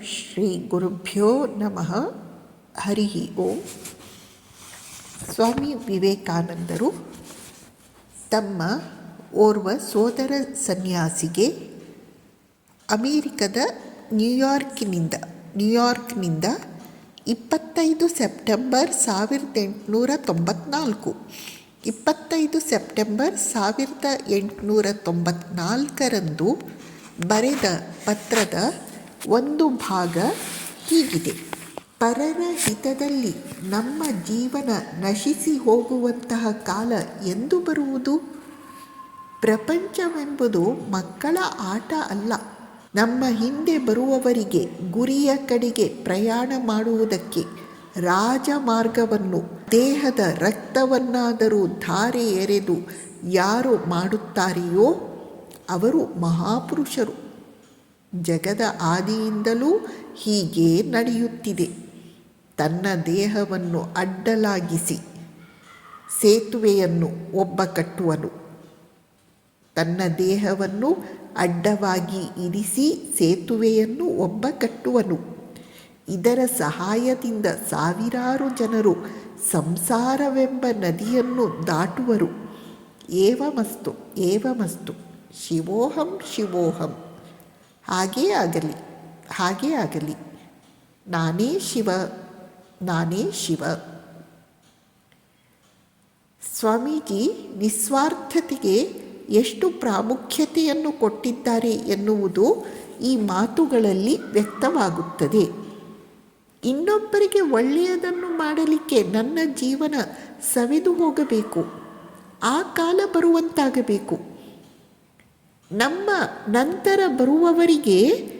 ಶ್ರೀ ಗುರುಭ್ಯೋ ನಮಃ. ಹರಿ ಓಂ. ಸ್ವಾಮಿ ವಿವೇಕಾನಂದರು ತಮ್ಮ ಓರ್ವ ಸೋದರ ಸನ್ಯಾಸಿಗೆ ಅಮೇರಿಕದ ನ್ಯೂಯಾರ್ಕ್ನಿಂದ 25 ಸೆಪ್ಟೆಂಬರ್ 1894 25 ಸೆಪ್ಟೆಂಬರ್ 1894ರಂದು ಬರೆದ ಪತ್ರದ ಒಂದು ಭಾಗ ಹೀಗಿದೆ. ಪರರ ಹಿತದಲ್ಲಿ ನಮ್ಮ ಜೀವನ ನಶಿಸಿ ಹೋಗುವಂತಹ ಕಾಲ ಎಂದು ಬರುವುದು? ಪ್ರಪಂಚವೆಂಬುದು ಮಕ್ಕಳ ಆಟ ಅಲ್ಲ. ನಮ್ಮ ಹಿಂದೆ ಬರುವವರಿಗೆ ಗುರಿಯ ಕಡೆಗೆ ಪ್ರಯಾಣ ಮಾಡುವುದಕ್ಕೆ ರಾಜಮಾರ್ಗವನ್ನು, ದೇಹದ ರಕ್ತವನ್ನಾದರೂ ಧಾರೆ ಎರೆದು ಯಾರು ಮಾಡುತ್ತಾರೆಯೋ ಅವರು ಮಹಾಪುರುಷರು. ಜಗದ ಆದಿಯಿಂದಲೂ ಹೀಗೇ ನಡೆಯುತ್ತಿದೆ. ತನ್ನ ದೇಹವನ್ನು ಅಡ್ಡಲಾಗಿಸಿ ಸೇತುವೆಯನ್ನು ಒಬ್ಬ ಕಟ್ಟುವನು. ತನ್ನ ದೇಹವನ್ನು ಅಡ್ಡವಾಗಿ ಇರಿಸಿ ಸೇತುವೆಯನ್ನು ಒಬ್ಬ ಕಟ್ಟುವನು. ಇದರ ಸಹಾಯದಿಂದ ಸಾವಿರಾರು ಜನರು ಸಂಸಾರವೆಂಬ ನದಿಯನ್ನು ದಾಟುವರು. ಏವಮಸ್ತು ಏವಮಸ್ತು. ಶಿವೋಹಂ ಶಿವೋಹಂ. ಹಾಗೇ ಆಗಲಿ, ಹಾಗೇ ಆಗಲಿ. ನಾನೇ ಶಿವ, ನಾನೇ ಶಿವ. ಸ್ವಾಮೀಜಿ ನಿಸ್ವಾರ್ಥತೆಗೆ ಎಷ್ಟು ಪ್ರಾಮುಖ್ಯತೆಯನ್ನು ಕೊಟ್ಟಿದ್ದಾರೆ ಎನ್ನುವುದು ಈ ಮಾತುಗಳಲ್ಲಿ ವ್ಯಕ್ತವಾಗುತ್ತದೆ. ಇನ್ನೊಬ್ಬರಿಗೆ ಒಳ್ಳೆಯದನ್ನು ಮಾಡಲಿಕ್ಕೆ ನನ್ನ ಜೀವನ ಸವೆದು ಹೋಗಬೇಕು. ಆ ಕಾಲ ಬರುವಂತಾಗಬೇಕು. ನಮ್ಮ ನಂತರ ಬರುವವರಿಗೆ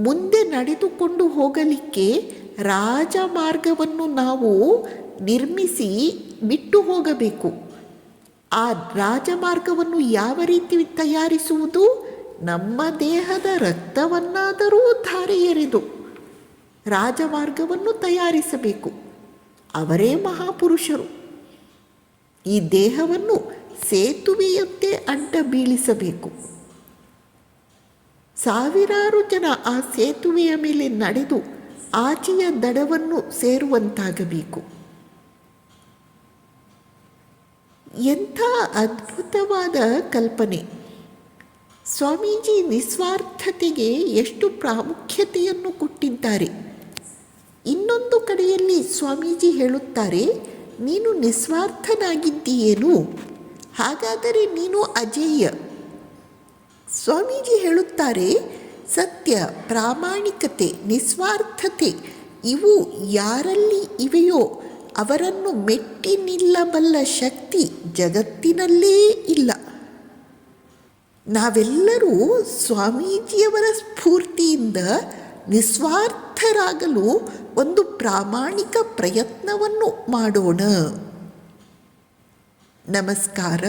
ಮುಂದೆ ನಡೆದುಕೊಂಡು ಹೋಗಲಿಕ್ಕೆ ರಾಜಮಾರ್ಗವನ್ನು ನಾವು ನಿರ್ಮಿಸಿ ಬಿಟ್ಟು ಹೋಗಬೇಕು. ಆ ರಾಜಮಾರ್ಗವನ್ನು ಯಾವ ರೀತಿ ತಯಾರಿಸುವುದು? ನಮ್ಮ ದೇಹದ ರಕ್ತವನ್ನಾದರೂ ಧಾರೆ ಎರೆದು ರಾಜಮಾರ್ಗವನ್ನು ತಯಾರಿಸಬೇಕು. ಅವರೇ ಮಹಾಪುರುಷರು. ಈ ದೇಹವನ್ನು ಸೇತುವೆಯಂತೆ ಅಡ್ಡ ಬೀಳಿಸಬೇಕು. ಸಾವಿರಾರು ಜನ ಆ ಸೇತುವೆಯ ಮೇಲೆ ನಡೆದು ಆಚೆಯ ದಡವನ್ನು ಸೇರುವಂತಾಗಬೇಕು. ಎಂಥ ಅದ್ಭುತವಾದ ಕಲ್ಪನೆ! ಸ್ವಾಮೀಜಿ ನಿಸ್ವಾರ್ಥತೆಗೆ ಎಷ್ಟು ಪ್ರಾಮುಖ್ಯತೆಯನ್ನು ಕೊಟ್ಟಿದ್ದಾರೆ. ಇನ್ನೊಂದು ಕಡೆಯಲ್ಲಿ ಸ್ವಾಮೀಜಿ ಹೇಳುತ್ತಾರೆ, ನೀನು ನಿಸ್ವಾರ್ಥನಾಗಿದ್ದೀಯೇನು? ಹಾಗಾದರೆ ನೀನು ಅಜೇಯ. ಸ್ವಾಮೀಜಿ ಹೇಳುತ್ತಾರೆ, ಸತ್ಯ, ಪ್ರಾಮಾಣಿಕತೆ, ನಿಸ್ವಾರ್ಥತೆ ಇವು ಯಾರಲ್ಲಿ ಇವೆಯೋ ಅವರನ್ನು ಮೆಟ್ಟಿ ನಿಲ್ಲಬಲ್ಲ ಶಕ್ತಿ ಜಗತ್ತಿನಲ್ಲೇ ಇಲ್ಲ. ನಾವೆಲ್ಲರೂ ಸ್ವಾಮೀಜಿಯವರ ಸ್ಫೂರ್ತಿಯಿಂದ ನಿಸ್ವಾರ್ಥರಾಗಲು ಒಂದು ಪ್ರಾಮಾಣಿಕ ಪ್ರಯತ್ನವನ್ನು ಮಾಡೋಣ. ನಮಸ್ಕಾರ.